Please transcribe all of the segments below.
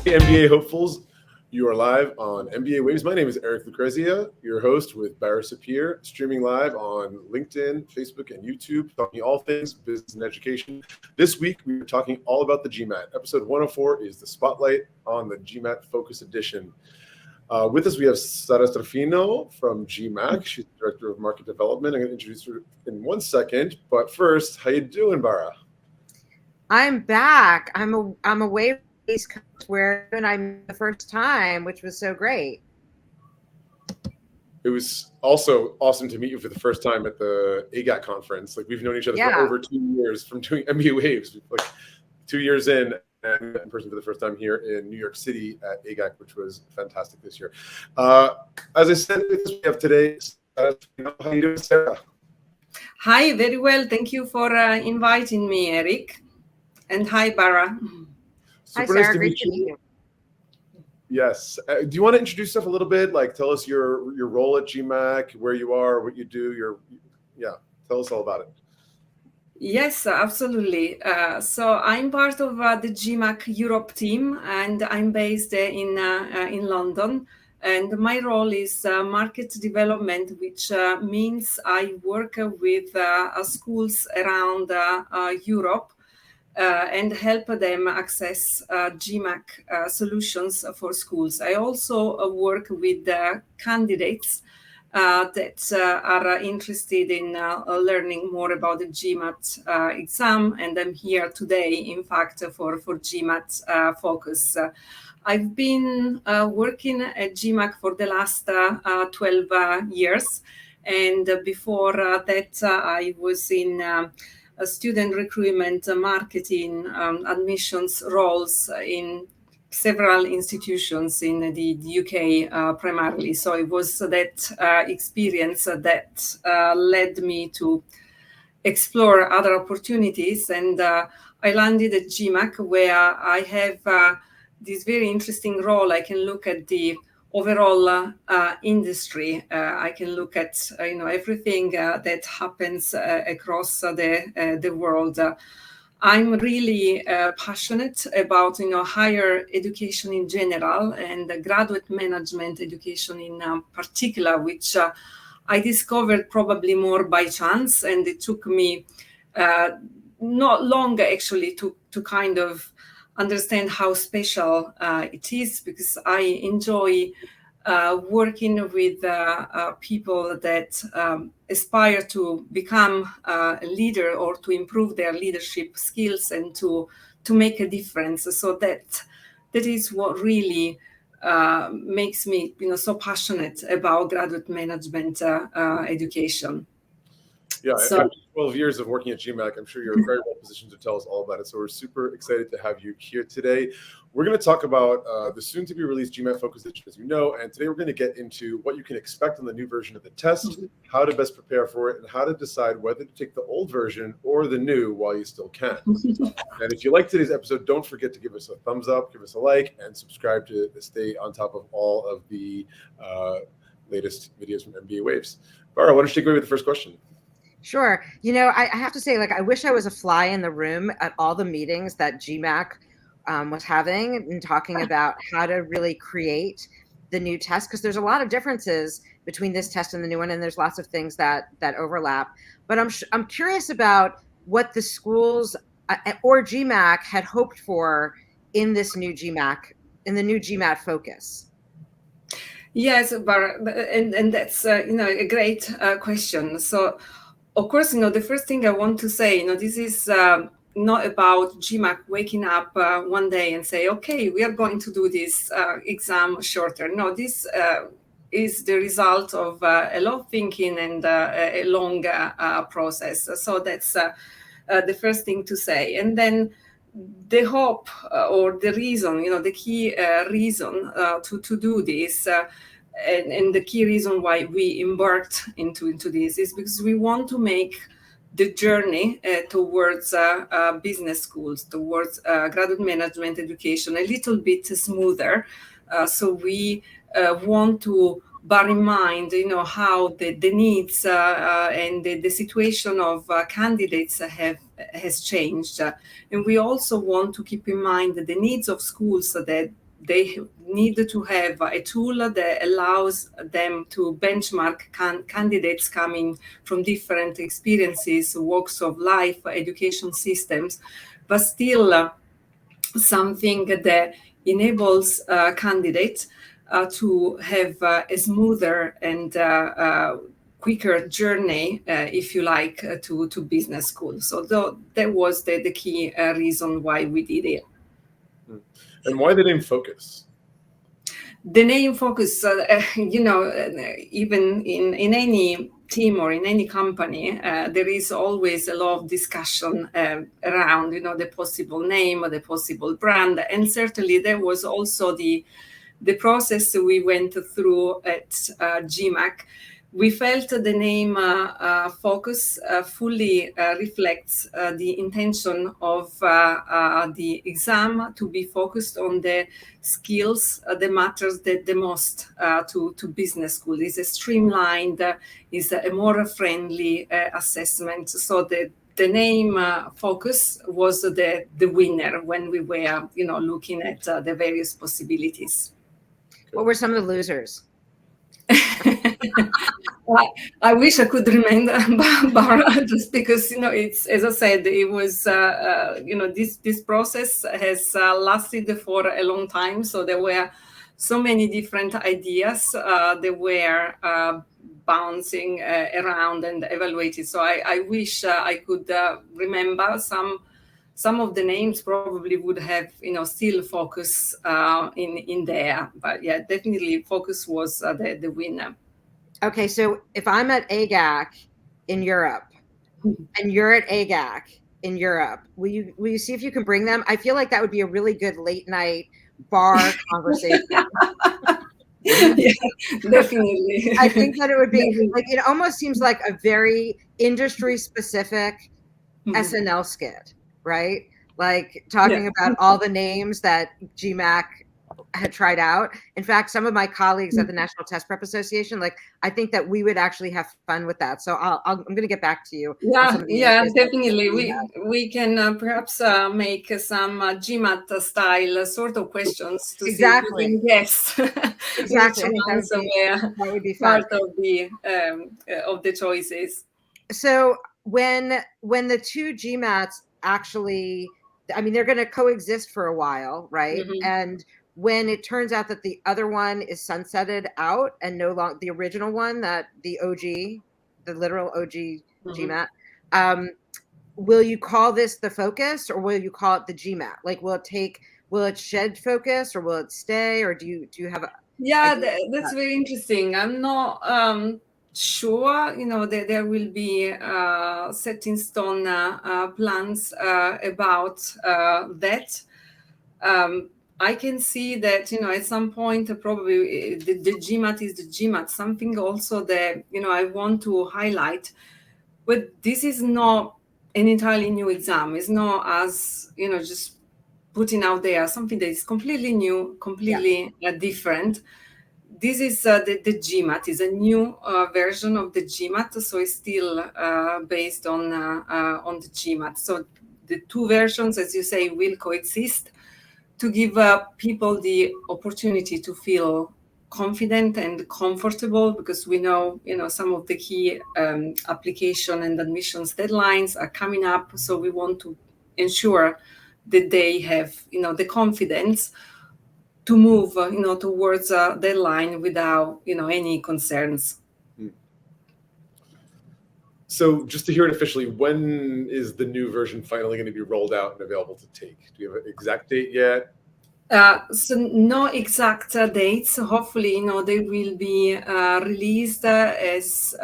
MBA hopefuls, you are live on MBA Waves. My name is Lucrezia, your host with Bara Sapir, streaming live on LinkedIn, Facebook, and YouTube, talking all things business and education. This week, we are talking all about the GMAT. Episode 104 is the spotlight on the GMAT Focus Edition. With us, we have Sara Strafino from GMAC. She's the Director of Market Development. I'm going to introduce her in 1 second. But first, how you doing, Bara? I'm back. I'm away from the East Coast where I'm the first time, which was so great. It was also awesome to meet you for the first time at the AGAC conference. Like, we've known each other for over 2 years from doing MBA Waves. Like 2 years in person for the first time here in New York City at AGAC, which was fantastic this year. As I said, we have today, how are you doing, Sarah? Hi, very well. Thank you for inviting me, Eric. And hi, Bara. Super hi, nice Sarah. to meet you. Yes. Do you want to introduce yourself a little bit? Like, tell us your role at GMAC, where you are, what you do. Tell us all about it. Yes, absolutely. So I'm part of the GMAC Europe team, and I'm based in London. And my role is market development, which means I work with schools around Europe and help them access GMAC solutions for schools. I also work with candidates that are interested in learning more about the GMAT exam, and I'm here today, in fact, for GMAT Focus. I've been working at GMAC for the last 12 years, and before that I was in student recruitment, marketing, admissions roles in several institutions in the UK primarily. So it was that experience that led me to explore other opportunities. And I landed at GMAC, where I have this very interesting role. I can look at the overall industry. I can look at everything that happens across the world. I'm really passionate about higher education in general and graduate management education in particular, which I discovered probably more by chance, and it took me not long actually to kind of understand how special it is, because I enjoy working with people that aspire to become a leader or to improve their leadership skills and to make a difference. So that is what really makes me so passionate about graduate management education. Yeah, after 12 years of working at GMAC, I'm sure you're very well positioned to tell us all about it. So we're super excited to have you here today. We're going to talk about the soon-to-be released GMAT Focus Edition, as you know, and today we're going to get into what you can expect on the new version of the test, how to best prepare for it, and how to decide whether to take the old version or the new while you still can. And if you like today's episode, don't forget to give us a thumbs up, give us a like, and subscribe to stay on top of all of the latest videos from MBA Waves. Bara, why don't you take away with the first question? Sure. I have to say, I wish I was a fly in the room at all the meetings that GMAC was having and talking about how to really create the new test, because there's a lot of differences between this test and the new one, and there's lots of things that overlap. But I'm curious about what the schools or GMAC had hoped for in this new GMAC, in the new GMAT Focus. Yes, and that's a great question. So, of course, the first thing I want to say, this is not about GMAC waking up one day and say, okay, we are going to do this exam shorter. No, this is the result of a lot of thinking and a long process. So that's the first thing to say. And then the hope or the reason, the key reason to do this and the key reason why we embarked into this is because we want to make the journey towards business schools, towards graduate management education a little bit smoother. So we want to bear in mind, how the needs and the situation of candidates has changed. And we also want to keep in mind the needs of schools that they need to have a tool that allows them to benchmark candidates coming from different experiences, walks of life, education systems, but still something that enables candidates to have a smoother and quicker journey, if you like, to business school. So that was the key reason why we did it. And why the name Focus? The name Focus, even in any team or in any company, there is always a lot of discussion around, the possible name or the possible brand. And certainly there was also the process we went through at GMAC. We felt the name Focus fully reflects the intention of the exam to be focused on the skills that matters the most to business school. It's a streamlined, is a more friendly assessment. So the name Focus was the winner when we were, looking at the various possibilities. What were some of the losers? I wish I could remember Bara, just because it's, as I said, it was this process has lasted for a long time. So there were so many different ideas that were bouncing around and evaluated. So I wish I could remember some of the names. Probably would have still Focus in there, but yeah, definitely Focus was the winner. Okay, so if I'm at AGAC in Europe and you're at AGAC in Europe, will you see if you can bring them? I feel like that would be a really good late night bar conversation. Yeah, definitely. I think that it would be like, it almost seems like a very industry specific SNL skit, right? Like talking about all the names that GMAC had tried out. In fact, some of my colleagues at the National Test Prep Association, I think that we would actually have fun with that. So I'm going to get back to you. Yeah, definitely. We can perhaps make some GMAT style sort of questions to see if we can guess. Exactly. That would be part of the choices. So when the two GMATs actually, they're going to coexist for a while, right? And when it turns out that the other one is sunsetted out and no longer the original one, that the OG, the literal OG GMAT, will you call this the Focus or will you call it the GMAT? Like, will it shed Focus or will it stay, or do you have that's very interesting. I'm not sure, that there will be set in stone plans about that. I can see that, at some point, probably the GMAT is the GMAT. Something also that, I want to highlight, but this is not an entirely new exam. It's not as, just putting out there something that is completely new, completely different. This is the GMAT, is a new version of the GMAT, so it's still based on the GMAT. So the two versions, as you say, will coexist to give people the opportunity to feel confident and comfortable, because we know, some of the key application and admissions deadlines are coming up. So we want to ensure that they have, the confidence to move, towards a deadline without, any concerns. So just to hear it officially, when is the new version finally going to be rolled out and available to take? Do you have an exact date yet? So no exact dates. Hopefully, they will be released as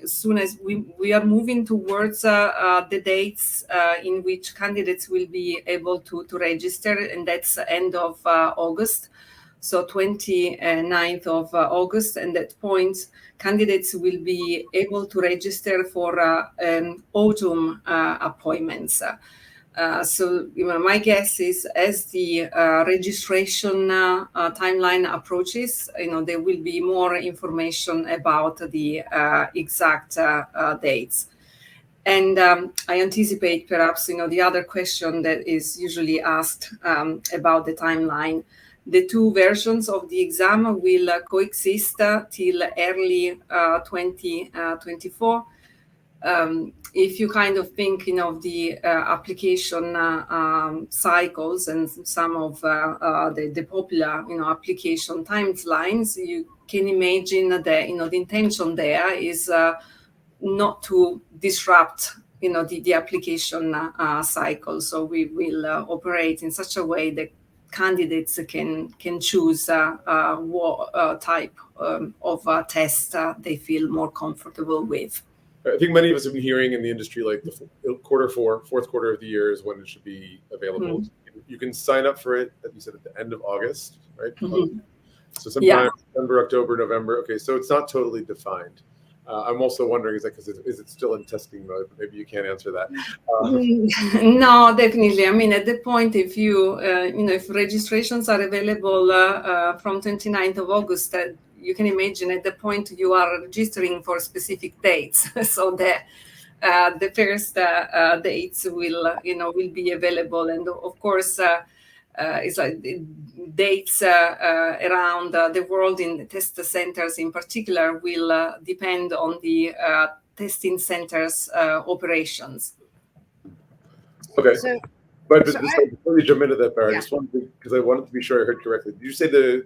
soon as we are moving towards the dates in which candidates will be able to register, and that's end of August. So 29th of August, and at that point, candidates will be able to register for autumn appointments. So my guess is, as the registration timeline approaches, there will be more information about the exact dates. And I anticipate perhaps, the other question that is usually asked about the timeline. the two versions of the exam will coexist till early 2024. If you kind of think of the application cycles and some of the popular application timelines, you can imagine that the intention there is not to disrupt the application cycle. So we will operate in such a way that candidates can choose what type of test they feel more comfortable with. I think many of us have been hearing in the industry like the fourth quarter of the year is when it should be available. Mm-hmm. You can sign up for it, as you said, at the end of August, right? Mm-hmm. So sometime September, October, November. Okay, so it's not totally defined. I'm also wondering, is it still in testing mode? Maybe you can't answer that. No, definitely. I mean, at the point, if if registrations are available from 29th of August, you can imagine at the point you are registering for specific dates. So the first dates will be available, and of course. It's like dates around the world in the test centers in particular will depend on the testing centers operations. Okay. But before we jump into that, Bara, I just wanted because I wanted to be sure I heard correctly. Did you say the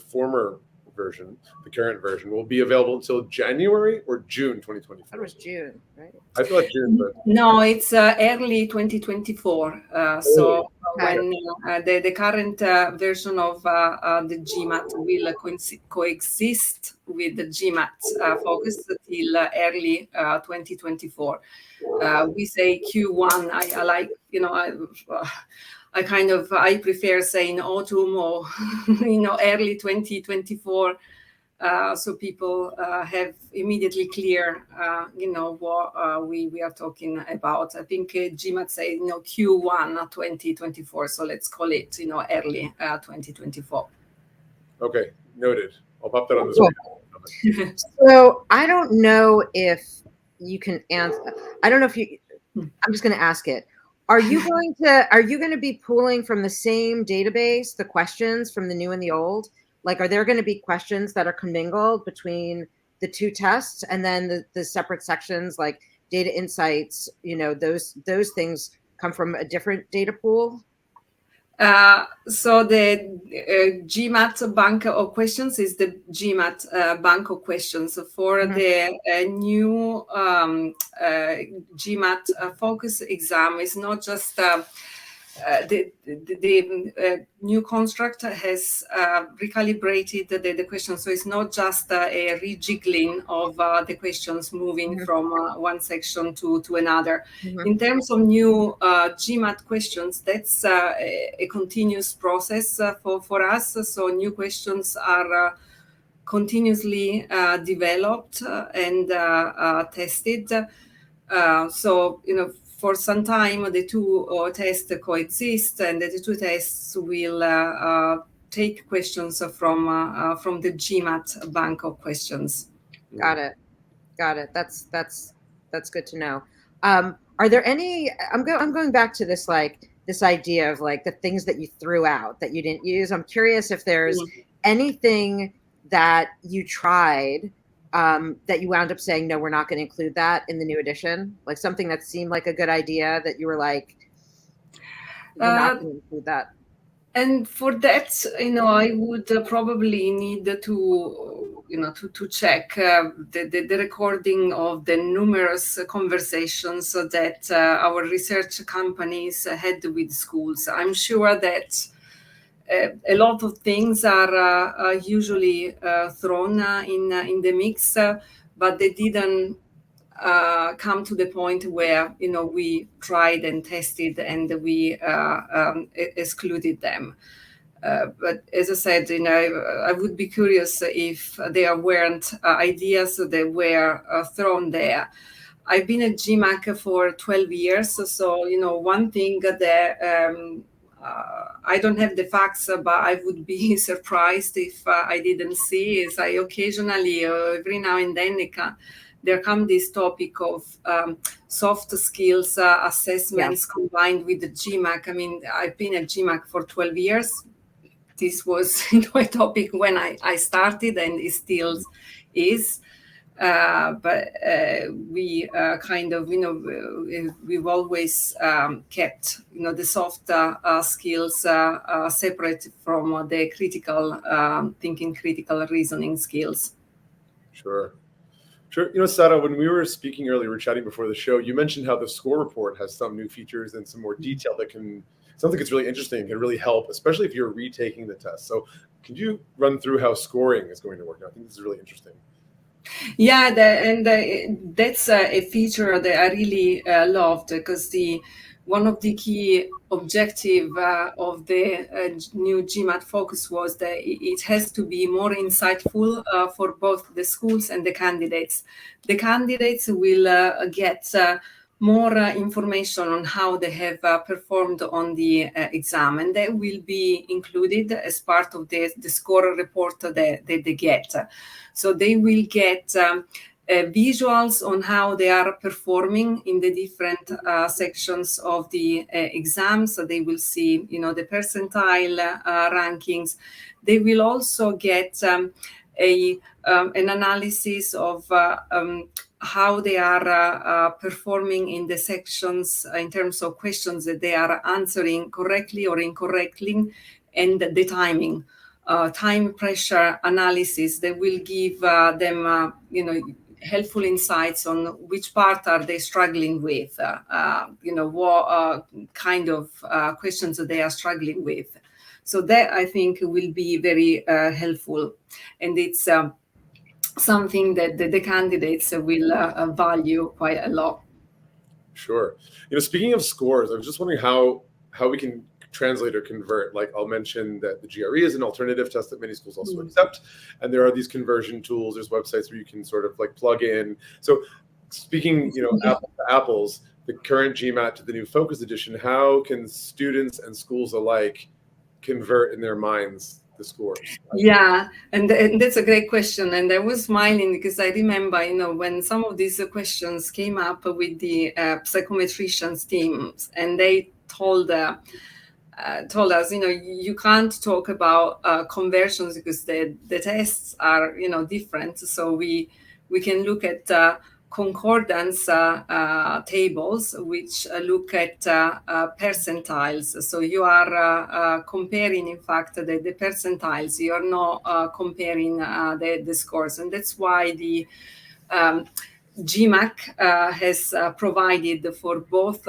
former version, the current version, will be available until January or June 2024? That was June, right? I thought June, but no, it's early 2024. So when the current version of the GMAT will coexist with the GMAT Focus till early 2024. We say Q1. I like I prefer saying autumn or early 2024, so people have immediately clear what we are talking about. I think GMAT say Q1 2024, so let's call it early 2024. Okay, noted. I'll pop that on the screen. So I don't know if you can answer. I don't know if you. I'm just going to ask it. Are you going to be pulling from the same database the questions from the new and the old? Like, are there going to be questions that are commingled between the two tests, and then the separate sections like data insights? Those things come from a different data pool. So the GMAT bank of questions is the GMAT bank of questions. For the new GMAT Focus exam, is not just the new construct has recalibrated the questions, so it's not just a rejiggling of the questions moving from one section to another. In terms of new GMAT questions, that's a continuous process for us. So new questions are continuously developed and tested. So for some time, the two tests coexist, and the two tests will take questions from the GMAT bank of questions. Got it. That's good to know. Are there any? I'm going back to this this idea of like the things that you threw out that you didn't use. I'm curious if there's anything that you tried that you wound up saying, no, we're not going to include that in the new edition, like something that seemed like a good idea that you were like, we're not going to include that. And for that, I would probably need to check the recording of the numerous conversations that our research companies had with schools. I'm sure that a lot of things are usually thrown in the mix, but they didn't come to the point where we tried and tested and we excluded them. But as I said, I would be curious if there weren't ideas that were thrown there. I've been at GMAC for 12 years, so one thing that I don't have the facts, but I would be surprised if I didn't see is I occasionally, every now and then, there comes this topic of soft skills assessments combined with the GMAC. I mean, I've been at GMAC for 12 years. this was a topic when I started, and it still is. But we kind of, we've always kept, the soft skills separate from the critical thinking, critical reasoning skills. Sure. Sara, when we were speaking earlier, we were chatting before the show, you mentioned how the score report has some new features and some more detail that sounds like it's really interesting and can really help, especially if you're retaking the test. So can you run through how scoring is going to work now? I think this is really interesting. Yeah, that's a feature that I really loved, because one of the key objective of the new GMAT Focus was that it has to be more insightful for both the schools and the candidates. The candidates will get more information on how they have performed on the exam, and that will be included as part of the score report that they get. So they will get visuals on how they are performing in the different sections of the exam. So they will see, the percentile rankings. They will also get an analysis of how they are performing in the sections in terms of questions that they are answering correctly or incorrectly, and the timing. Time pressure analysis that will give them, helpful insights on which part are they struggling with, what kind of questions they are struggling with. So that, I think, will be very helpful, and it's something that the candidates will value quite a lot. Sure. Speaking of scores, I was just wondering how we can translate or convert. Like, I'll mention that the GRE is an alternative test that many schools also accept, and there are these conversion tools. There's websites where you can sort of like plug in. So speaking, apples to apples, the current GMAT to the new Focus Edition, how can students and schools alike convert in their minds the scores? Yeah, and that's a great question. And I was smiling because I remember, when some of these questions came up with the psychometricians teams, and they told us, you can't talk about conversions because the tests are, different. So we can look at concordance tables, which look at percentiles. So you are comparing, in fact, the percentiles. You are not comparing the scores. And that's why the GMAC has provided for both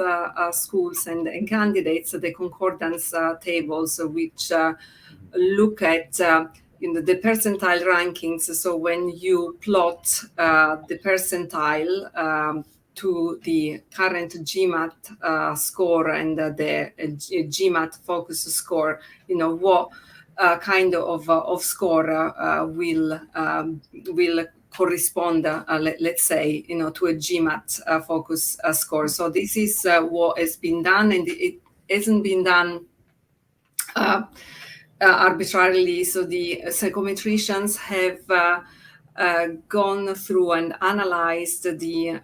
schools and candidates the concordance tables, which look at the percentile rankings. So when you plot the percentile to the current GMAT score and the GMAT Focus score, what kind of score will correspond, let's say, to a GMAT Focus score. So this is what has been done, and it hasn't been done arbitrarily. So the psychometricians have gone through and analyzed the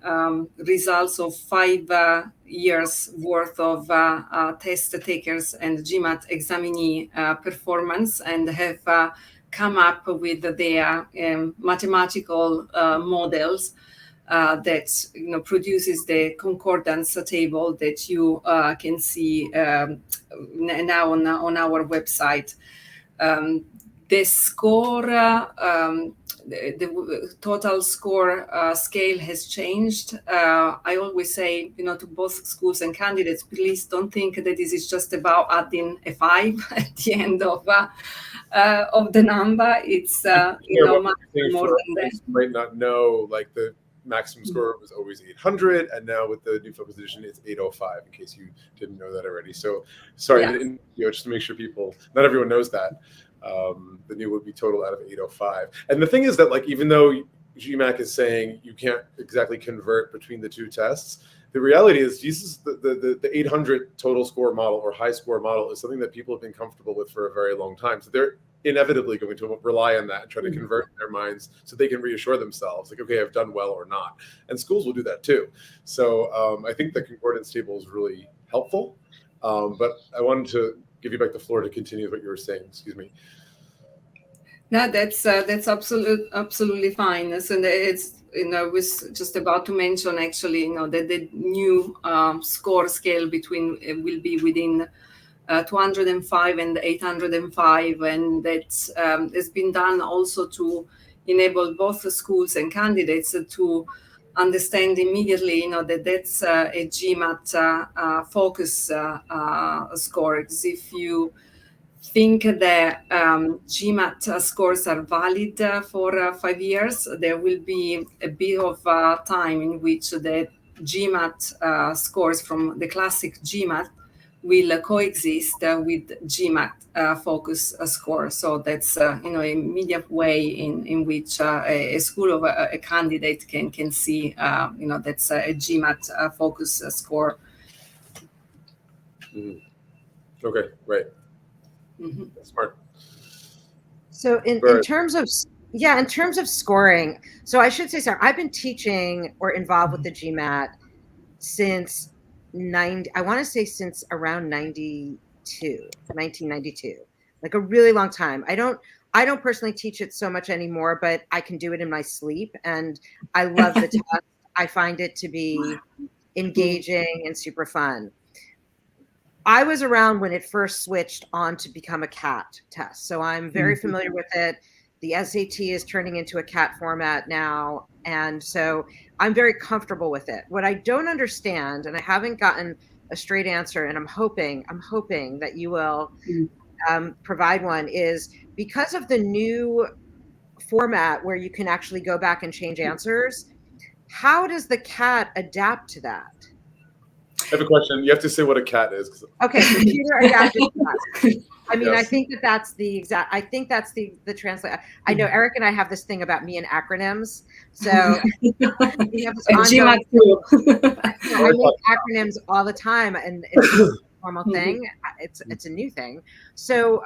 results of 5 years worth of test takers and GMAT examinee performance, and have come up with their mathematical models that produces the concordance table that you can see now on our website. The score, the total score scale has changed. I always say, to both schools and candidates, please don't think that this is just about adding a 5 at the end of the number. It's much more than that. You might not know, like, the maximum score was always 800, and now with the new Focus Edition, it's 805. In case you didn't know that already. So sorry, just to make sure not everyone knows that. The new would be total out of 805. And the thing is that, like, even though GMAC is saying you can't exactly convert between the two tests, the reality is the 800 total score model or high score model is something that people have been comfortable with for a very long time. So they're inevitably going to rely on that and try to convert in their minds so they can reassure themselves, like, okay, I've done well or not. And schools will do that too. So I think the concordance table is really helpful. But I wanted to give you back the floor to continue what you were saying. Excuse me. Yeah, that's absolutely fine. So it's, I was just about to mention actually, that the new score scale between will be within 205 and 805, and that has been done also to enable both the schools and candidates to understand immediately, that that's a GMAT focus score. Because if you think that GMAT scores are valid for 5 years, there will be a bit of time in which the GMAT scores from the classic GMAT will coexist with GMAT focus score. So that's a immediate way in which a school of a candidate can see that's a GMAT focus score. Mm-hmm. Okay, right. Mm-hmm. That's smart. So in terms of scoring, so I should say, Sarah, I've been teaching or involved with the GMAT since since around 1992, like a really long time. I don't personally teach it so much anymore, but I can do it in my sleep, and I love the test. I find it to be engaging and super fun. I was around when it first switched on to become a CAT test, so I'm very familiar with it. The SAT is turning into a CAT format now, and so I'm very comfortable with it. What I don't understand, and I haven't gotten a straight answer, and I'm hoping that you will provide one, is because of the new format where you can actually go back and change answers, how does the CAT adapt to that? I have a question. You have to say what a CAT is. Okay, computer adaptive test. I mean, yes. I think that's the translate. I know Eric and I have this thing about me and acronyms. So we have this ongoing. I make acronyms all the time, and it's a normal thing. It's a new thing. So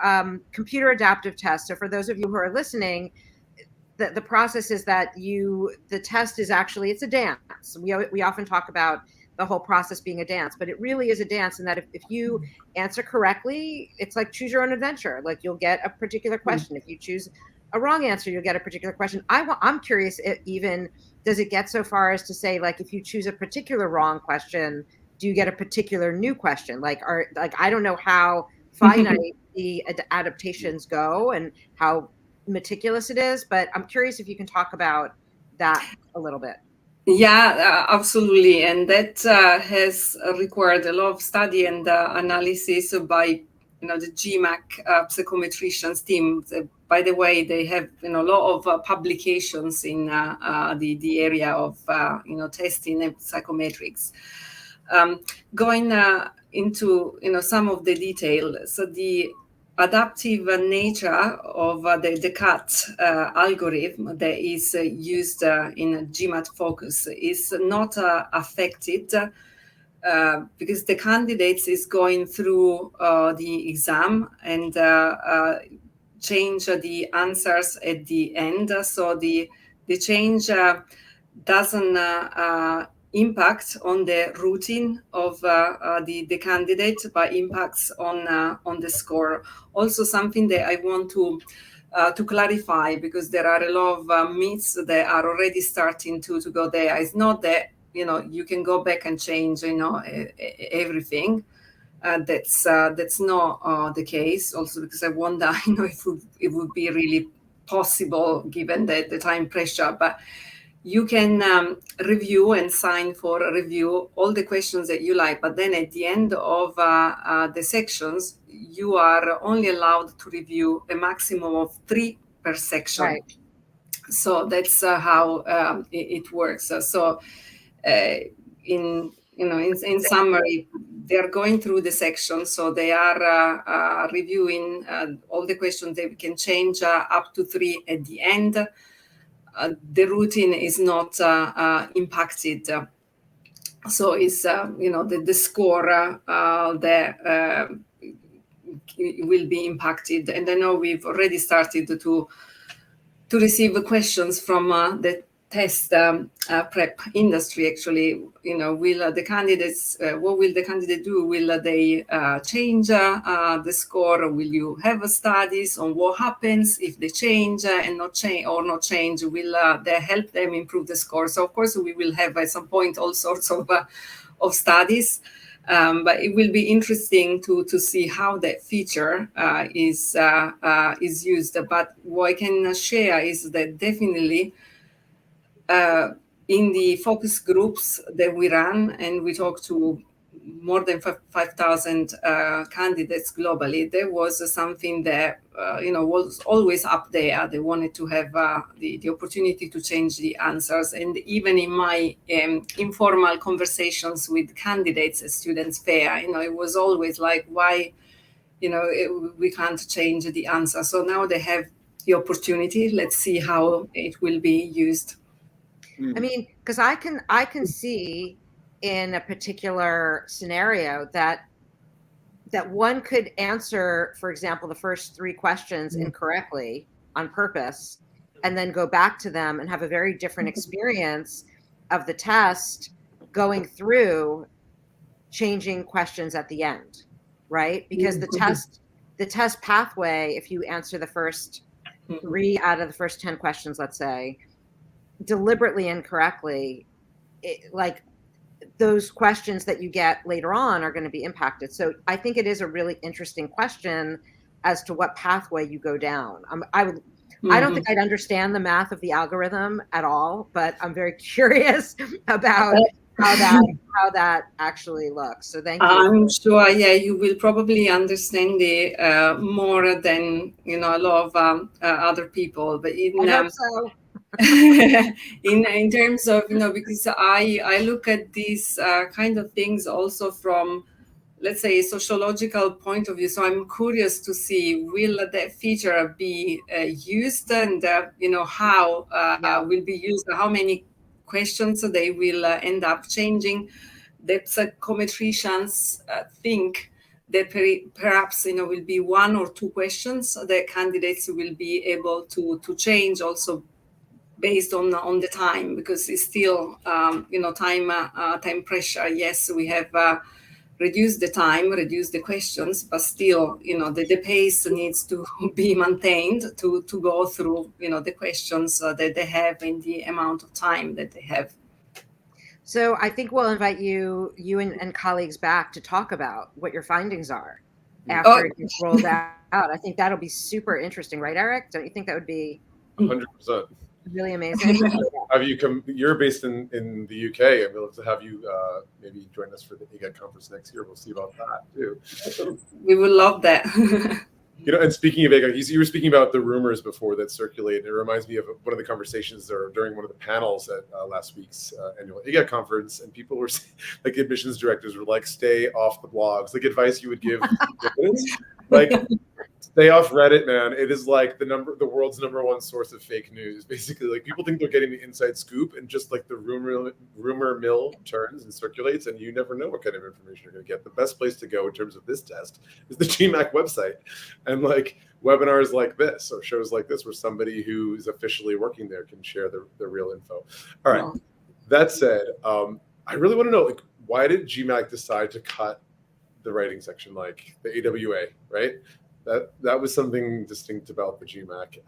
computer adaptive test. So for those of you who are listening, the process is that the test is actually, it's a dance. We often talk about the whole process being a dance, but it really is a dance in that if you answer correctly, it's like choose your own adventure. Like you'll get a particular question. If you choose a wrong answer, you'll get a particular question. I'm curious, does it get so far as to say, like, if you choose a particular wrong question, do you get a particular new question? I don't know how finite the adaptations go and how meticulous it is, but I'm curious if you can talk about that a little bit. Yeah, absolutely. And that has required a lot of study and analysis by the GMAC psychometricians team. By the way, they have a lot of publications in the area of testing and psychometrics. Going into some of the detail, so the adaptive nature of the CAT algorithm that is used in GMAT Focus is not affected because the candidates is going through the exam and change the answers at the end. So the change doesn't impact on the routine of the candidate, but impacts on the score. Also, something that I want to clarify, because there are a lot of myths that are already starting to go there. It's not that you can go back and change everything. That's not the case. Also, because I wonder if it would be really possible given the time pressure, but you can review and sign for a review all the questions that you like, but then at the end of the sections, you are only allowed to review a maximum of 3 per section. Right. So that's how it works. So in summary, they are going through the section, so they are reviewing all the questions. They can change up to 3 at the end. The routine is not impacted, so it's the score that will be impacted. And I know we've already started to receive questions from the test prep industry. Actually, will the candidates? What will the candidate do? Will they change the score? Or will you have studies on what happens if they change and not change or not change? Will they help them improve the score? So of course we will have at some point all sorts of studies. But it will be interesting to see how that feature is used. But what I can share is that definitely in the focus groups that we run, and we talk to more than 5,000 candidates globally, there was something that was always up there. They wanted to have the opportunity to change the answers. And even in my informal conversations with candidates at students fair, it was always like, why we can't change the answer? So now they have the opportunity. Let's see how it will be used. I mean, because I can see in a particular scenario that one could answer, for example, the first 3 questions incorrectly on purpose, and then go back to them and have a very different experience of the test, going through changing questions at the end, right? Because the test pathway, if you answer the first 3 out of the first 10 questions, let's say, deliberately incorrectly, like those questions that you get later on are going to be impacted. So I think it is a really interesting question as to what pathway you go down. I don't think I'd understand the math of the algorithm at all, but I'm very curious about how that actually looks. So thank you. I'm sure, you will probably understand it more than a lot of other people. But I hope so. in terms of because I look at these kind of things also from, let's say, a sociological point of view. So I'm curious to see, will that feature be used, and how will be used, how many questions they will end up changing. The psychometricians think that perhaps will be 1 or 2 questions that candidates will be able to change, also based on the time, because it's still time pressure. Yes, we have reduced the time, reduced the questions, but still the pace needs to be maintained to go through the questions that they have in the amount of time that they have. So I think we'll invite you and colleagues back to talk about what your findings are after it gets rolled out. I think that'll be super interesting, right, Eric? Don't you think that would be 100%. Really amazing? Have you come? You're based in the UK. I'd love to have you maybe join us for the EGAT conference next year. We'll see about that too. We would love that. And speaking of EGAT, you were speaking about the rumors before that circulate. It reminds me of one of the conversations or during one of the panels at last week's annual EGAT conference, and people were like, admissions directors were like, "Stay off the blogs." Like advice you would give, like, stay off Reddit, man. It is like the world's #1 source of fake news. Basically, like people think they're getting the inside scoop, and just like the rumor mill turns and circulates, and you never know what kind of information you're going to get. The best place to go in terms of this test is the GMAC website, and like webinars like this or shows like this, where somebody who is officially working there can share the real info. All right. Wow. That said, I really want to know, like, why did GMAC decide to cut the writing section, like the AWA, right? That was something distinct about the GMAC.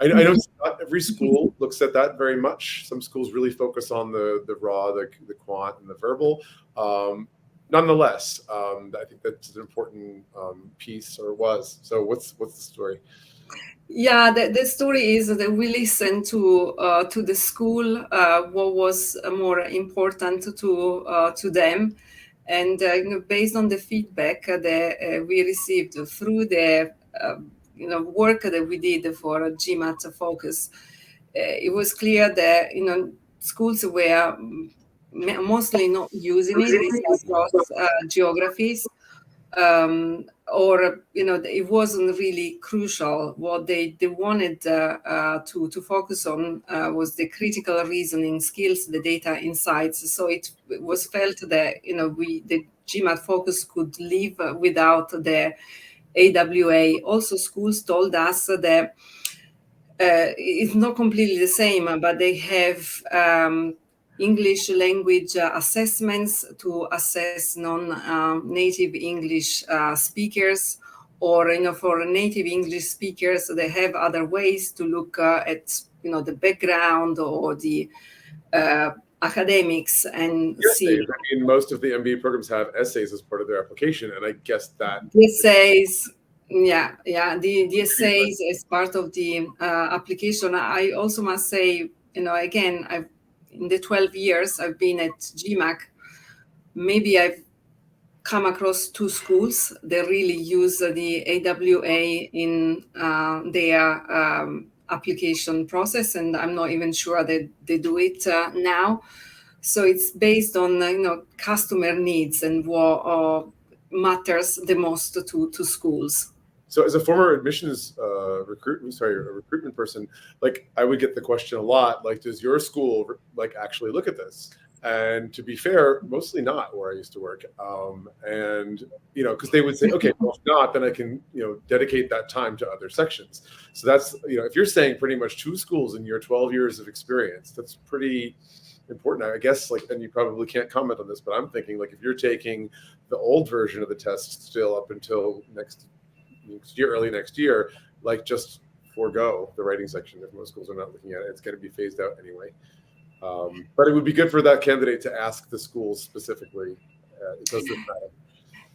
I know not every school looks at that very much. Some schools really focus on the raw, the quant, and the verbal. Nonetheless, I think that's an important piece, or was. So what's the story? Yeah, the story is that we listened to the school, what was more important to them. And based on the feedback that we received through the work that we did for GMAT Focus, it was clear that schools were mostly not using it across geographies, or it wasn't really crucial. What they wanted to focus on was the critical reasoning skills, the data insights. So it was felt that the GMAT Focus could live without the AWA. Also, schools told us that it's not completely the same, but they have English language assessments to assess non-native English speakers, or for native English speakers, they have other ways to look at the background or the academics and see. I mean, most of the MBA programs have essays as part of their application, and I guess that the essays. The essays as part of the application. I also must say, again, in the 12 years I've been at GMAC, maybe I've come across 2 schools that really use the AWA in their application process, and I'm not even sure that they do it now. So it's based on customer needs and what matters the most to schools. So as a former admissions recruitment person, like I would get the question a lot, like, does your school like actually look at this? And to be fair, mostly not where I used to work. And, because they would say, okay, well, if not, then I can, dedicate that time to other sections. So that's, if you're saying pretty much 2 schools in your 12 years of experience, that's pretty important, I guess. Like, and you probably can't comment on this, but I'm thinking, like, if you're taking the old version of the test still up until next year, early next year, like, just forego the writing section if most schools are not looking at it. It's going to be phased out anyway. But it would be good for that candidate to ask the schools specifically. It doesn't matter.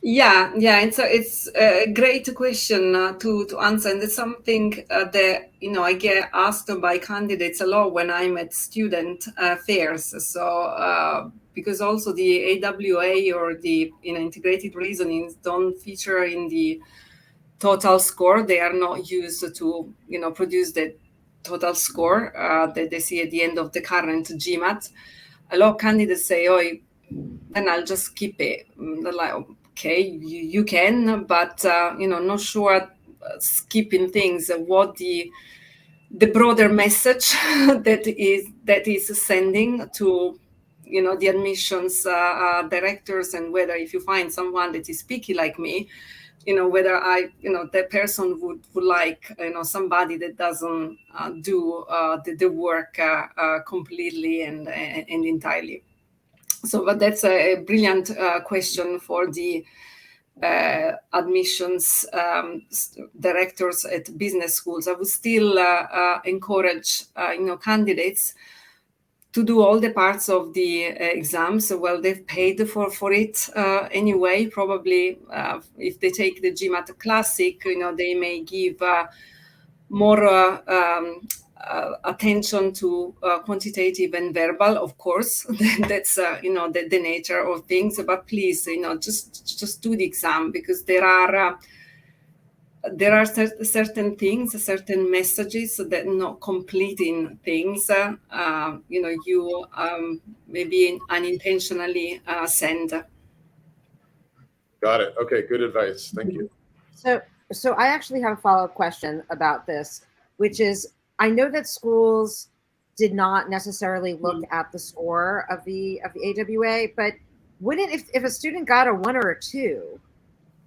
Yeah. It's a great question to answer, and it's something that I get asked by candidates a lot when I'm at student fairs. So because also the AWA or the integrated reasonings don't feature in the total score, they are not used to produce the total score that they see at the end of the current GMAT. A lot of candidates say, "Oh, then I'll just keep it." They're like, okay, you can, but not sure skipping things. What the broader message that is sending to the admissions directors, and whether if you find someone that is picky like me, whether that person would like somebody that doesn't do the work completely and entirely. So, but that's a brilliant question for the admissions directors at business schools. I would still encourage candidates to do all the parts of the exams. Well, they've paid for it anyway. Probably if they take the GMAT Classic, they may give more attention to quantitative and verbal, of course. That's the nature of things. But please, just do the exam, because there are certain things, certain messages that not completing things, you maybe unintentionally send. Got it. Okay, good advice. Thank you. So I actually have a follow-up question about this, which is, I know that schools did not necessarily look at the score of the AWA, but wouldn't, if a student got a 1 or a 2,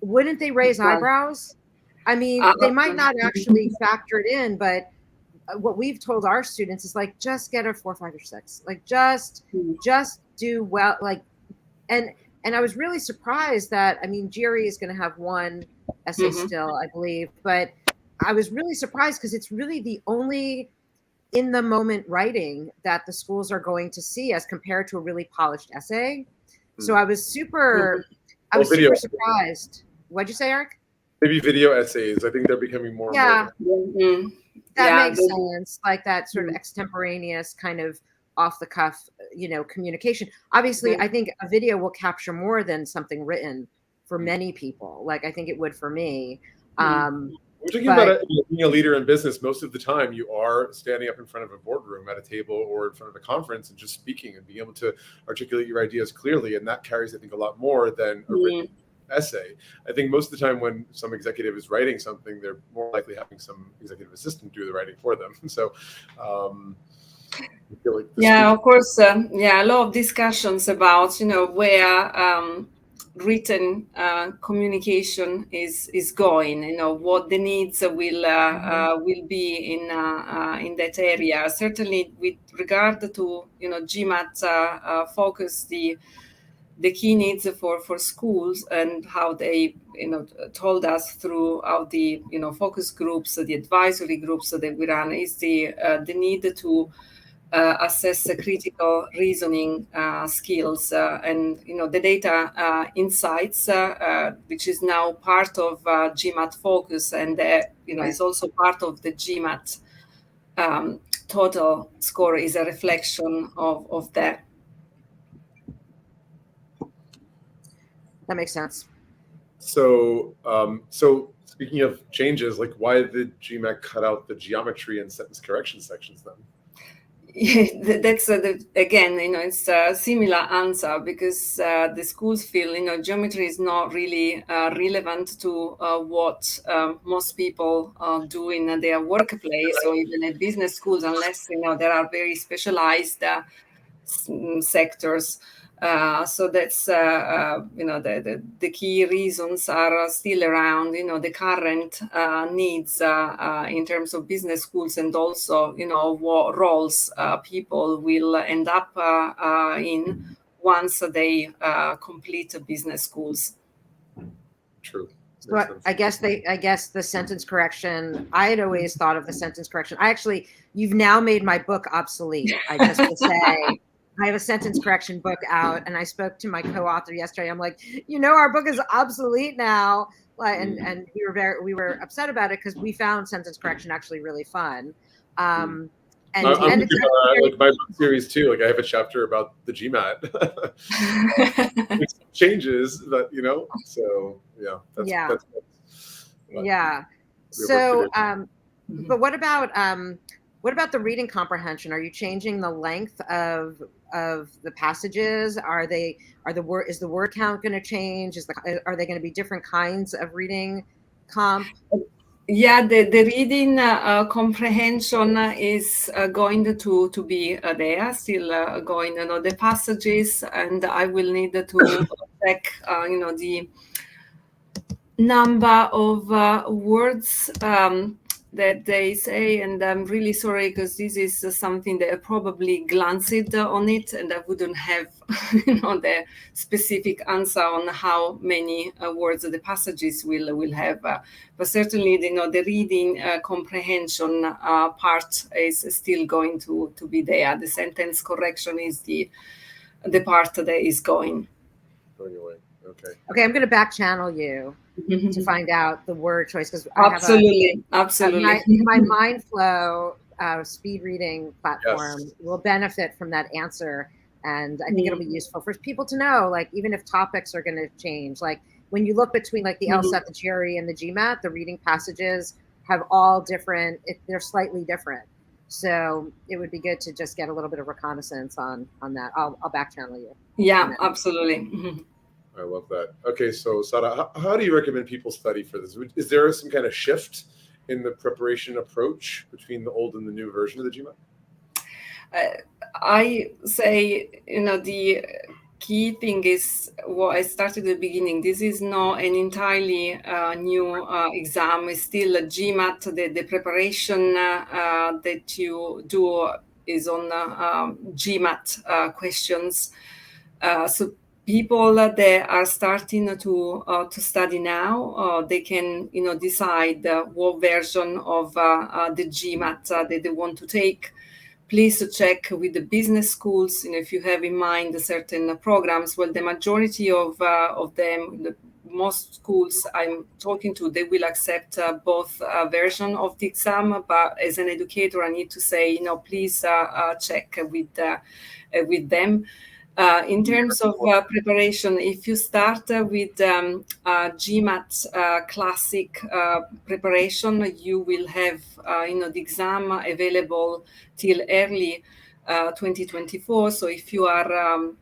wouldn't they raise eyebrows? I mean, they might not actually factor it in, but what we've told our students is, like, just get a 4, 5, or 6. Like, just do well. Like, and I was really surprised that, I mean, GRE is going to have 1 essay still, I believe, but I was really surprised because it's really the only in the moment writing that the schools are going to see as compared to a really polished essay. So I was super surprised. What'd you say, Eric? Maybe video essays. I think they're becoming more and more. That makes sense. Like that sort of extemporaneous kind of off the cuff, communication. Obviously, I think a video will capture more than something written for many people. Like I think it would for me. We're talking about being a leader in business. Most of the time, you are standing up in front of a boardroom at a table or in front of a conference and just speaking and being able to articulate your ideas clearly. And that carries, I think, a lot more than a written essay. I think most of the time when some executive is writing something, they're more likely having some executive assistant do the writing for them. So, I feel like of course. A lot of discussions about, where written communication is going. What the needs will be in that area. Certainly, with regard to GMAT focus, the key needs for schools and how they told us throughout the focus groups, the advisory groups that we run, is the need to assess the critical reasoning skills and the data insights, which is now part of GMAT Focus, and is also part of the GMAT total score, is a reflection of that. That makes sense. So speaking of changes, like why did GMAC cut out the geometry and sentence correction sections then? Yeah, that's again, it's a similar answer, because the schools feel geometry is not really relevant to what most people do in their workplace or even at business schools, unless there are very specialized sectors. So that's the key reasons are still around the current needs in terms of business schools, and also what roles people will end up in once they complete business schools. True. So I guess the sentence correction, I had always thought of the sentence correction. You've now made my book obsolete. I just will say, I have a sentence correction book out, and I spoke to my co-author yesterday. I'm like, our book is obsolete now. And we were upset about it because we found sentence correction actually really fun. I'm thinking about my book series too. Like I have a chapter about the GMAT. Changes, but so yeah. That's yeah. So, but what about the reading comprehension? Are you changing the length of the passages? Is the word count going to change? Are they going to be different kinds of reading comp? Yeah, the reading comprehension is going to be there, still going. The passages, and I will need to check, the number of words that they say, and I'm really sorry, because this is something that I probably glanced on it, and I wouldn't have the specific answer on how many words the passages will have, but certainly the reading comprehension part is still going to be there. The sentence correction is the part that is going away. Okay, I'm going to back channel you to find out the word choice, because absolutely. My MindFlow speed reading platform will benefit from that answer, and I think it'll be useful for people to know, like, even if topics are going to change, like when you look between like the LSAT, the GRE, and the GMAT, the reading passages have all different. They're slightly different, so it would be good to just get a little bit of reconnaissance on that. I'll back channel you. Yeah, absolutely. I love that. Okay, so Sara, how do you recommend people study for this? Is there some kind of shift in the preparation approach between the old and the new version of the GMAT? I say, the key thing is what I started at the beginning. This is not an entirely new exam. It's still a GMAT. The preparation that you do is on GMAT questions. So people that are starting to study now, they can decide what version of the GMAT that they want to take. Please check with the business schools, if you have in mind certain programs. Well, the majority of them, most schools I'm talking to, they will accept both version of the exam. But as an educator, I need to say, please check with them. In terms of preparation, if you start with GMAT Classic preparation, you will have the exam available till early 2024. So if you are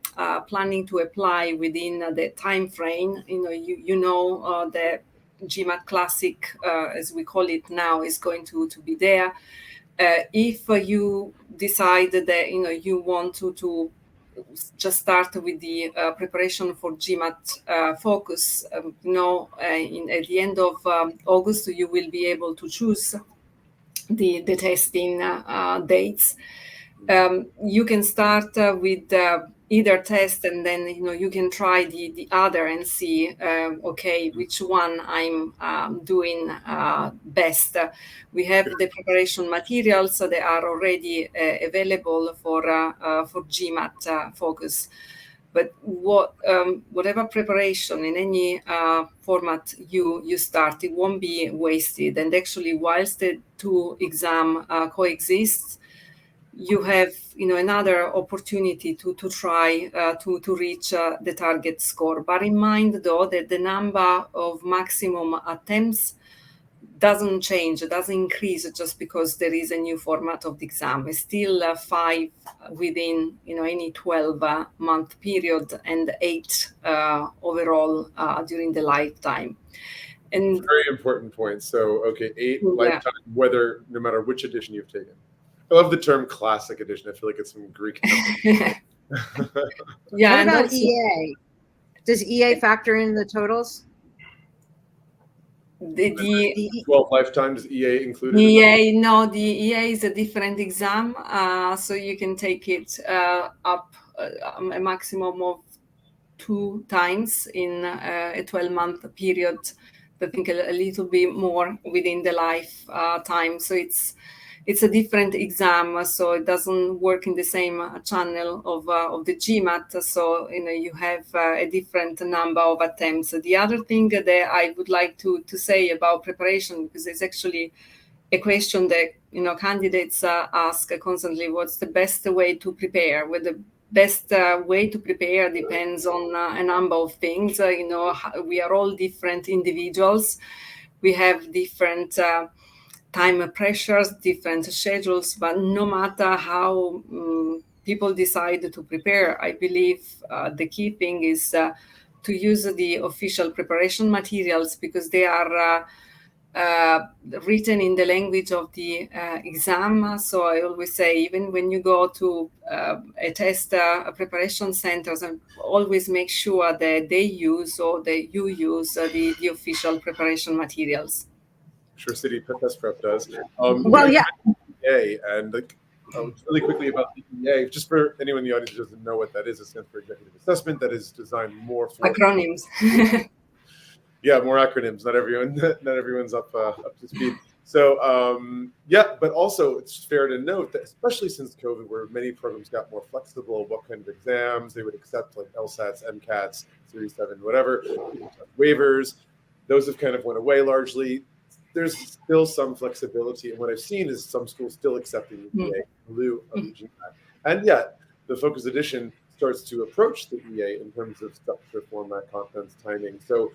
planning to apply within the time frame, the GMAT Classic, as we call it now, is going to be there. If you decide that you want to just start with the preparation for GMAT Focus, at the end of August, you will be able to choose the testing dates. You can start with either test, and then you can try the other and see which one I'm doing best. We have the preparation materials, so they are already available for GMAT Focus. But whatever preparation in any format you start, it won't be wasted. And actually, whilst the two exams coexist, you have another opportunity to try to reach the target score. Bear in mind, though, that the number of maximum attempts doesn't change, it doesn't increase just because there is a new format of the exam. It's still 5 within any 12-month period, and 8 overall during the lifetime. And very important point. So, okay, 8 lifetime, no matter which edition you've taken. I love the term classic edition. I feel like it's some Greek. Yeah. What about EA? Does EA factor in the totals? The 12 lifetimes EA included? EA, no, the EA is a different exam. So you can take it up a maximum of 2 times in a 12-month period. I think a little bit more within the lifetime. So it's a different exam, so it doesn't work in the same channel of the GMAT. So you have a different number of attempts. The other thing that I would like to say about preparation, because it's actually a question that candidates ask constantly: what's the best way to prepare? Well, the best way to prepare depends on a number of things. We are all different individuals. We have different time pressures, different schedules, but no matter how people decide to prepare, I believe the key thing is to use the official preparation materials, because they are written in the language of the exam. So I always say, even when you go to a test preparation centers, and always make sure that they use, or that you use the official preparation materials. Sure, City Test Prep does. Well, yeah. EA, and really quickly about the EA, just for anyone in the audience who doesn't know what that is, it stands for Executive Assessment. That is designed more for acronyms. Yeah, more acronyms. Not everyone's up to speed. So but also it's fair to note that, especially since COVID, where many programs got more flexible, what kind of exams they would accept, like LSATs, MCATs, Series 7, whatever, waivers, those have kind of went away largely. There's still some flexibility, and what I've seen is some schools still accepting the EA in lieu of the GMAT. And yet, the Focus Edition starts to approach the EA in terms of structure, format, contents, timing. So,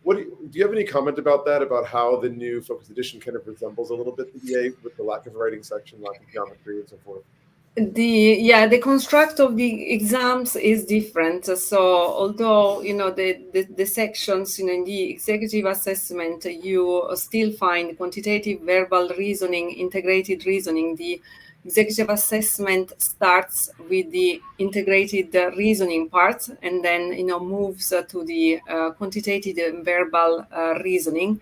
do you have any comment about that, about how the new Focus Edition kind of resembles a little bit the EA, with the lack of writing section, lack of geometry, and so forth? The construct of the exams is different. So although the sections in the executive assessment, you still find quantitative, verbal reasoning, integrated reasoning. The executive assessment starts with the integrated reasoning part, and then moves to the quantitative and verbal reasoning.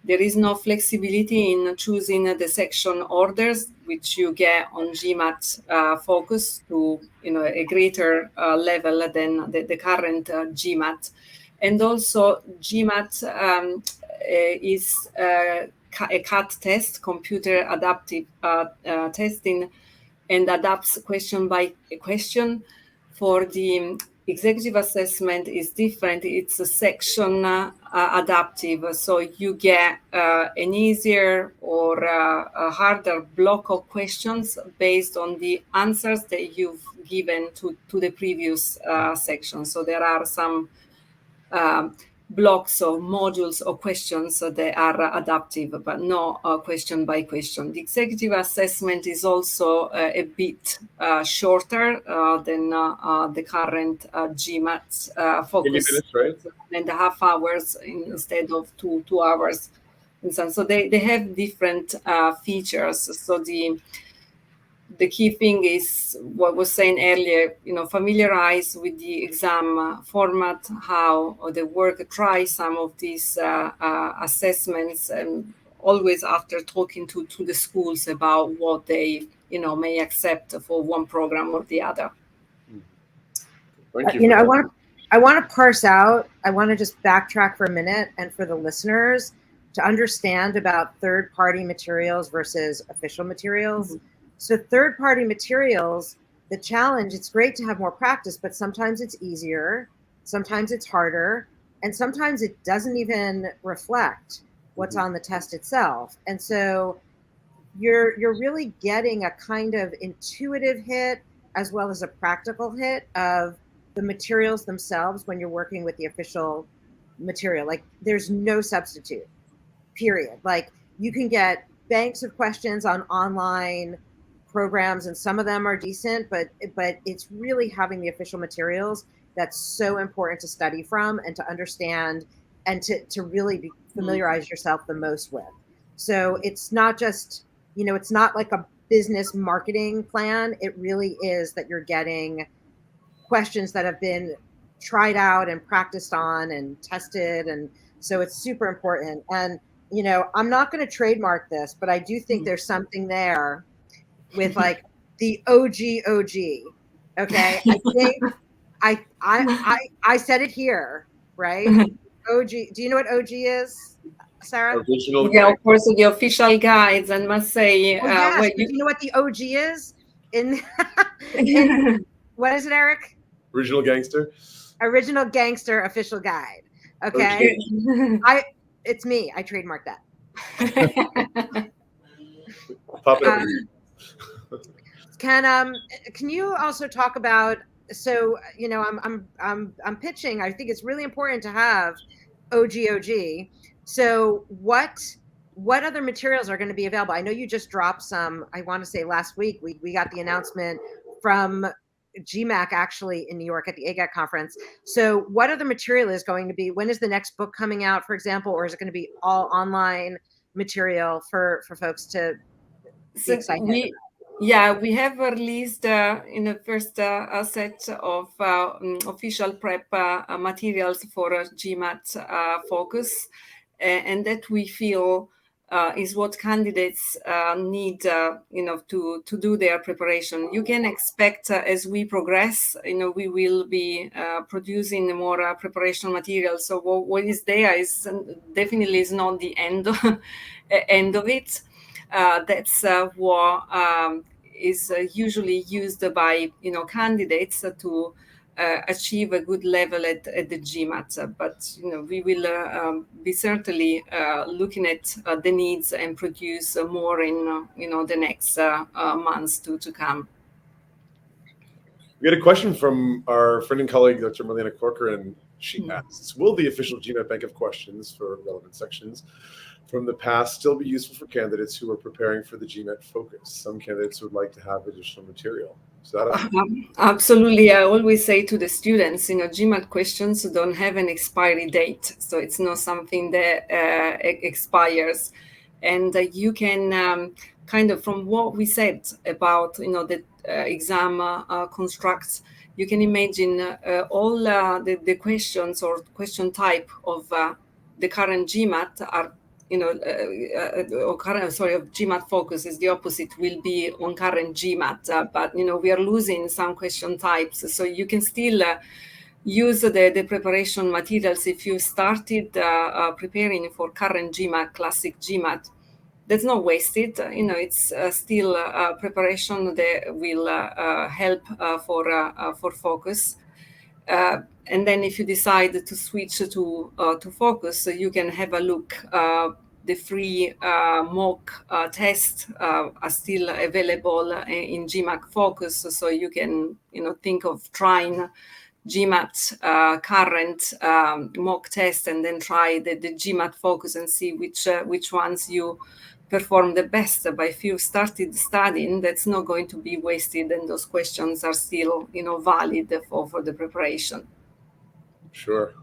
There is no flexibility in choosing the section orders, which you get on GMAT Focus to a greater level than the current GMAT. And also GMAT is a CAT test, computer adaptive testing, and adapts question by question. For the executive assessment is different. It's a section adaptive, so you get an easier or a harder block of questions based on the answers that you've given to the previous section. So there are some blocks or modules or questions that are adaptive, but not question by question. The executive assessment is also a bit shorter than the current GMAT Focus. 80 minutes, right? 1.5 hours instead of 2 hours. And so they have different features. So the key thing is what I was saying earlier, familiarize with the exam format, how they work, try some of these assessments, and always after talking to the schools about what they, may accept for one program or the other. Thank you. I want to parse out, I want to just backtrack for a minute, and for the listeners to understand about third-party materials versus official materials. Mm-hmm. So third-party materials, the challenge, it's great to have more practice, but sometimes it's easier, sometimes it's harder, and sometimes it doesn't even reflect what's on the test itself. And so you're really getting a kind of intuitive hit as well as a practical hit of the materials themselves when you're working with the official material. Like, there's no substitute, period. Like, you can get banks of questions on online programs, and some of them are decent, but it's really having the official materials that's so important to study from and to understand and to really familiarize yourself the most with. So it's not just, it's not like a business marketing plan. It really is that you're getting questions that have been tried out and practiced on and tested. And so it's super important. And, I'm not going to trademark this, but I do think there's something there with like the OG. Okay. I think I said it here, right? OG. Do you know what OG is, Sarah? Original. Yeah, of course, the official guides, and must say. Yes, do you know what the OG is? In what is it, Eric? Original Gangster. Original Gangster official guide. Okay. It's me. I trademarked that. Pop it up. Can you also talk about, so I'm pitching, I think it's really important to have OG. So what other materials are going to be available? I know you just dropped some, I want to say last week we got the announcement from GMAC actually in New York at the AGAT conference. So what other material is going to be, when is the next book coming out, for example, or is it going to be all online material for folks to be excited about? Yeah, we have released in the first set of official prep materials for GMAT Focus, and that we feel is what candidates need, to do their preparation. You can expect as we progress, we will be producing more preparation materials. So what is there is definitely is not the end end of it. That's what is usually used by candidates to achieve a good level at the GMAT. But we will be certainly looking at the needs and produce more in the next months to come. We had a question from our friend and colleague, Dr. Marlena Corcoran. She asks, will the official GMAT bank of questions for relevant sections from the past still be useful for candidates who are preparing for the GMAT Focus? Some candidates would like to have additional material. Absolutely. I always say to the students, GMAT questions don't have an expiry date. So it's not something that expires. And you can kind of, from what we said about, the exam constructs, you can imagine all the questions or question type of the current GMAT are, GMAT Focus is the opposite, will be on current GMAT, but we are losing some question types, so you can still use the preparation materials if you started preparing for current GMAT, classic GMAT. That's not wasted. It's still preparation that will help for Focus. And then if you decide to switch to Focus, you can have a look. The free mock tests are still available in GMAC Focus, so you can think of trying GMAT current mock test and then try the GMAT Focus and see which ones you perform the best. But if you started studying, that's not going to be wasted, and those questions are still valid for the preparation. Sure.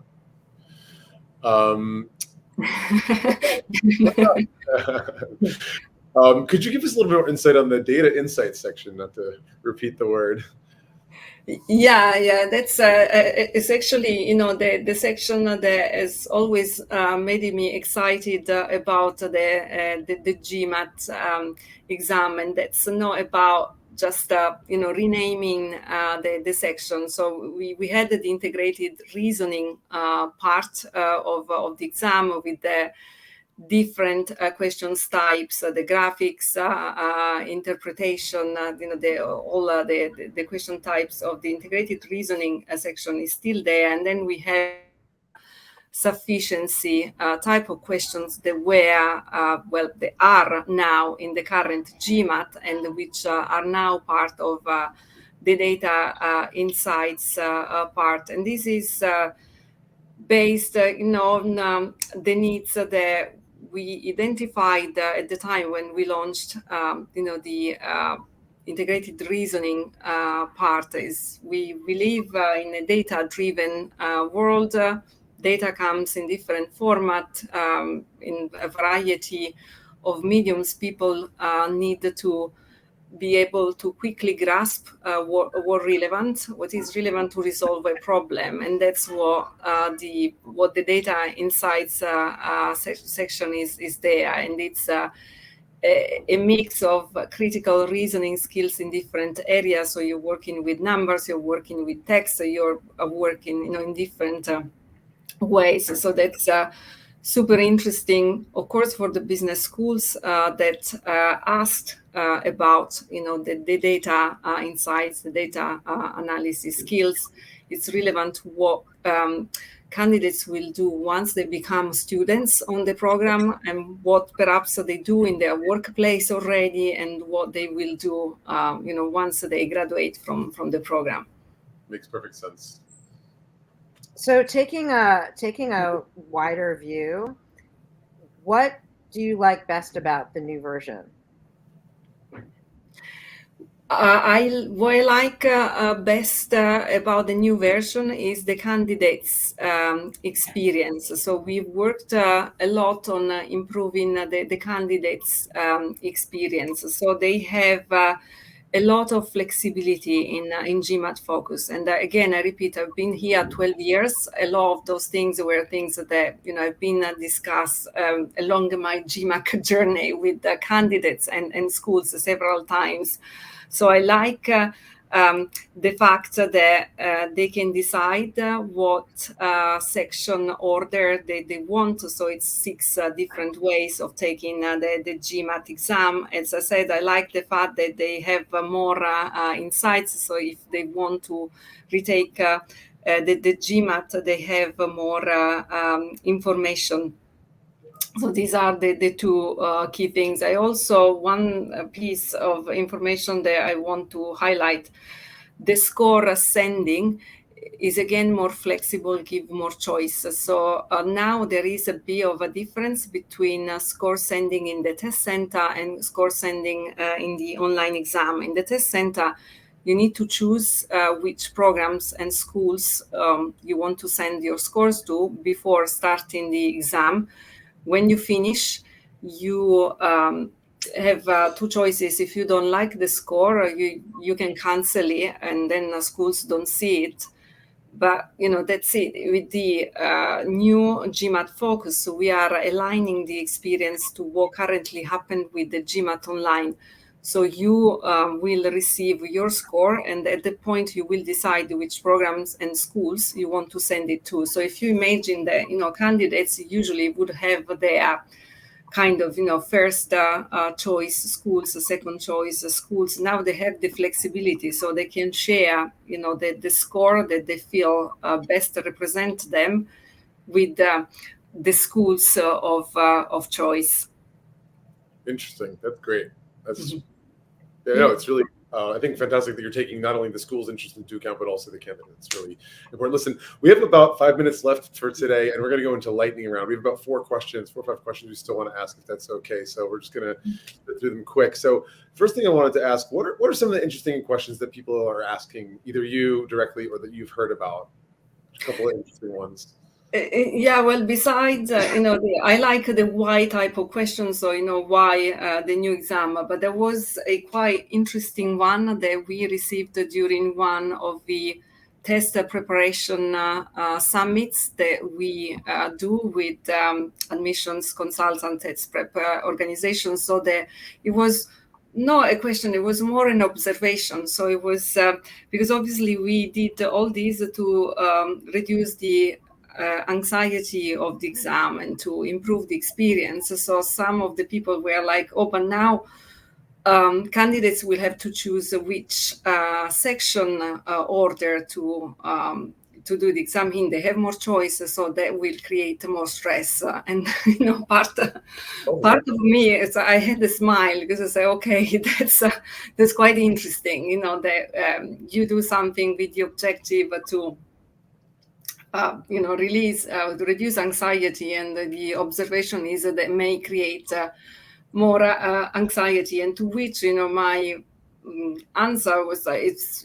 Could you give us a little bit more insight on the data insights section, not to repeat the word? Yeah, that's it's actually, the section that has always made me excited about the GMAT exam, and that's not about just renaming the section. So we had the integrated reasoning part of the exam with the different questions types, the graphics, interpretation, the question types of the integrated reasoning section is still there. And then we have sufficiency type of questions that were, they are now in the current GMAT, and which are now part of the data insights part. And this is based on the needs that we identified at the time when we launched the integrated reasoning part. Is we live in a data-driven world. Data comes in different format, in a variety of mediums. People need to be able to quickly grasp what is relevant to resolve a problem, and that's what the data insights section is there. And it's a mix of critical reasoning skills in different areas. So you're working with numbers, you're working with text, so you're working in different ways. So that's super interesting, of course, for the business schools that asked about the data insights, the data analysis skills. It's relevant to what candidates will do once they become students on the program, and what perhaps they do in their workplace already, and what they will do once they graduate from the program. Makes perfect sense. So taking a wider view, what do you like best about the new version? What I like best about the new version is the candidates' experience. So we've worked a lot on improving the candidates' experience. So they have a lot of flexibility in GMAT Focus. And again, I repeat, I've been here 12 years. A lot of those things were things that I've been discussed along my GMAC journey with the candidates and schools several times. So I like the fact that they can decide what section order they want. So it's 6 different ways of taking the GMAT exam. As I said, I like the fact that they have more insights. So if they want to retake the GMAT, they have more information. So these are the two key things. I also, one piece of information that I want to highlight, the score sending is again more flexible, give more choice. So now there is a bit of a difference between score sending in the test center and score sending in the online exam. In the test center, you need to choose which programs and schools you want to send your scores to before starting the exam. When you finish, you have 2 choices. If you don't like the score, you can cancel it, and then schools don't see it. But that's it. With the new GMAT Focus, so we are aligning the experience to what currently happened with the GMAT Online. So you will receive your score, and at the point you will decide which programs and schools you want to send it to. So if you imagine that candidates usually would have their kind of first choice schools, second choice schools. Now they have the flexibility, so they can share the score that they feel best represent them with the schools of choice. Interesting. That's great. That's it's really I think fantastic that you're taking not only the school's interest into account, but also the candidate. It's really important. Listen, we have about 5 minutes left for today, and we're going to go into lightning round. We have about 4 or 5 questions we still want to ask, if that's okay. So we're just going to go through them quick. So first thing I wanted to ask, what are some of the interesting questions that people are asking, either you directly or that you've heard about? A couple of interesting ones. Yeah, well, besides, I like the why type of questions, so, why the new exam, but there was a quite interesting one that we received during one of the test preparation summits that we do with admissions consultant test prep organizations. So that it was not a question, it was more an observation. So it was because obviously we did all these to reduce the anxiety of the exam and to improve the experience. So some of the people were like, oh, but now candidates will have to choose which section order to do the exam in. They have more choices, so that will create more stress. And part of me is I had a smile because I say, okay, that's quite interesting. That you do something with the objective to to reduce anxiety, and the observation is that may create more anxiety. And to which, my answer was, it's,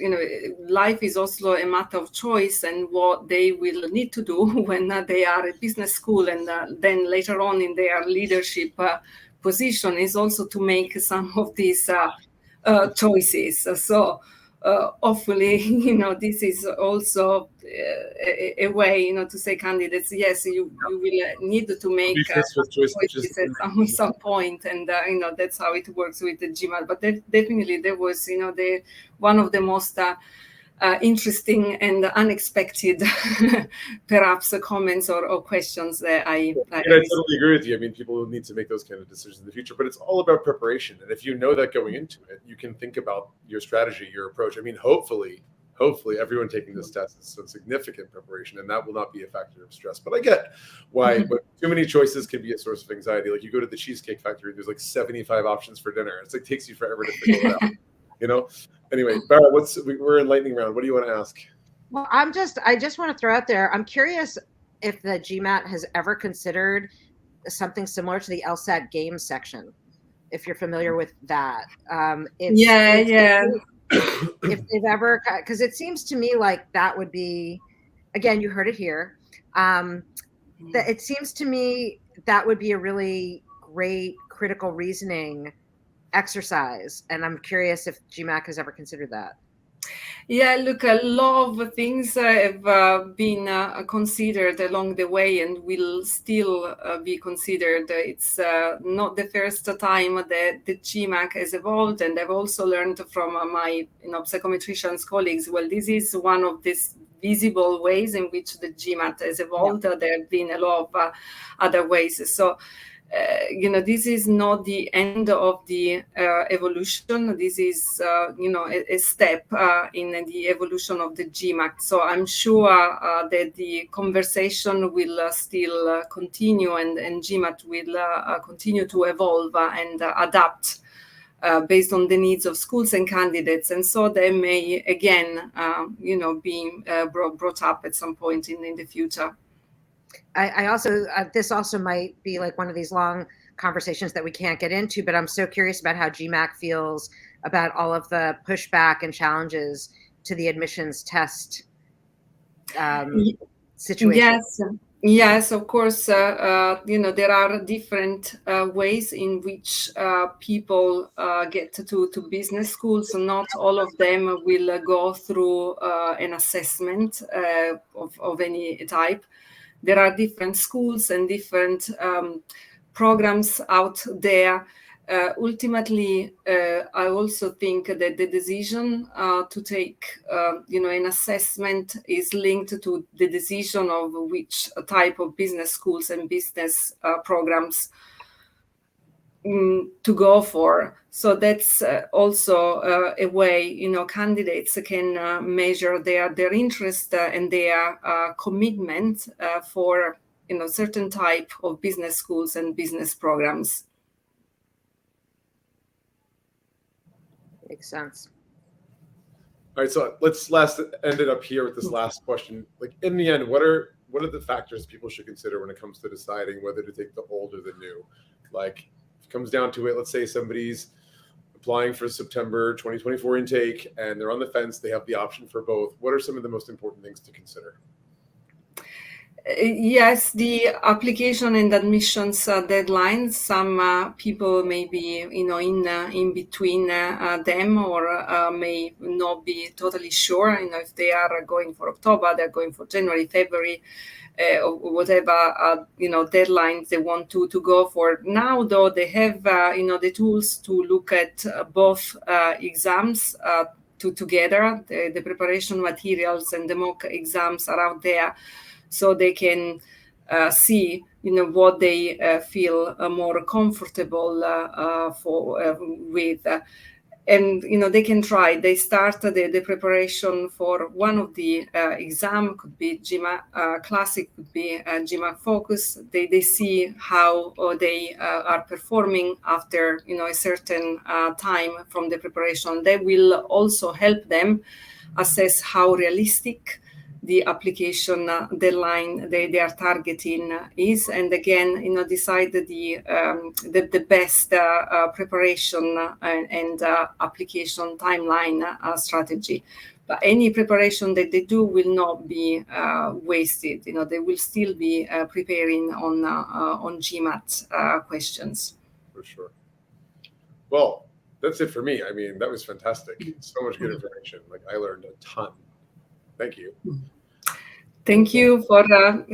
life is also a matter of choice, and what they will need to do when they are at business school, and then later on in their leadership position is also to make some of these choices. So hopefully, this is also a way, to say candidates, yes, you will need to make choices at some point, and that's how it works with the GMAT. But definitely there was, one of the most interesting and unexpected, perhaps, comments or questions that I totally agree with you. I mean, people will need to make those kind of decisions in the future, but it's all about preparation. And if you know that going into it, you can think about your strategy, your approach. I mean, hopefully everyone taking this test is some significant preparation, and that will not be a factor of stress. But I get why, but too many choices can be a source of anxiety. Like, you go to the Cheesecake Factory, there's like 75 options for dinner. It's like takes you forever to figure it out. Anyway, Bara, we're in lightning round. What do you want to ask? Well, I just want to throw out there, I'm curious if the GMAT has ever considered something similar to the LSAT games section, if you're familiar with that. If they've ever, because it seems to me like that would be, again, you heard it here. That it seems to me that would be a really great critical reasoning exercise, and I'm curious if GMAC has ever considered that. Yeah, look, a lot of things have been considered along the way, and will still be considered. It's not the first time that the GMAC has evolved, and I've also learned from my psychometricians colleagues. Well, this is one of these visible ways in which the GMAT has evolved. Yeah. There have been a lot of other ways. So. This is not the end of the evolution. This is, a step in the evolution of the GMAC. So I'm sure that the conversation will still continue, and GMAT will continue to evolve and adapt based on the needs of schools and candidates. And so they may, again, be brought up at some point in the future. I also, this also might be like one of these long conversations that we can't get into, but I'm so curious about how GMAC feels about all of the pushback and challenges to the admissions test situation. Yes, of course. There are different ways in which people get to business schools. Not all of them will go through an assessment of any type. There are different schools and different programs out there. Ultimately, I also think that the decision to take, an assessment is linked to the decision of which type of business schools and business programs to go for. So that's also a way, candidates can measure their interest and their commitment for, certain type of business schools and business programs. Makes sense. All right, so let's end it up here with this last question. Like, in the end, what are the factors people should consider when it comes to deciding whether to take the old or the new? Like, comes down to it, let's say somebody's applying for September 2024 intake and they're on the fence, they have the option for both. What are some of the most important things to consider? Yes, the application and admissions deadlines. Some people may be, in between them, or may not be totally sure. If they are going for October, they're going for January, February, or whatever deadlines they want to go for. Now, though, they have the tools to look at both exams together. The preparation materials and the mock exams are out there, so they can see what they feel more comfortable with. And they can try. They start the preparation for one of the exam. Could be GMAT Classic, could be GMAT Focus. They see how they are performing after a certain time from the preparation. They will also help them assess how realistic the application deadline they are targeting is, and again, decide the best preparation and application timeline strategy. But any preparation that they do will not be wasted. They will still be preparing on GMAT questions. For sure. Well, that's it for me. I mean, that was fantastic. So much good information. Like, I learned a ton. Thank you. Thank you for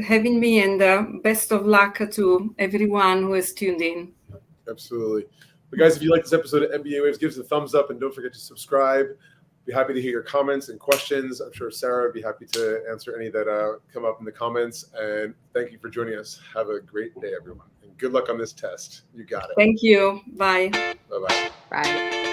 having me, and best of luck to everyone who has tuned in. Absolutely. But guys, if you like this episode of MBA Waves, give us a thumbs up and don't forget to subscribe. Be happy to hear your comments and questions. I'm sure Sarah would be happy to answer any that come up in the comments. And thank you for joining us. Have a great day, everyone. And good luck on this test. You got it. Thank you. Bye. Bye-bye. Bye.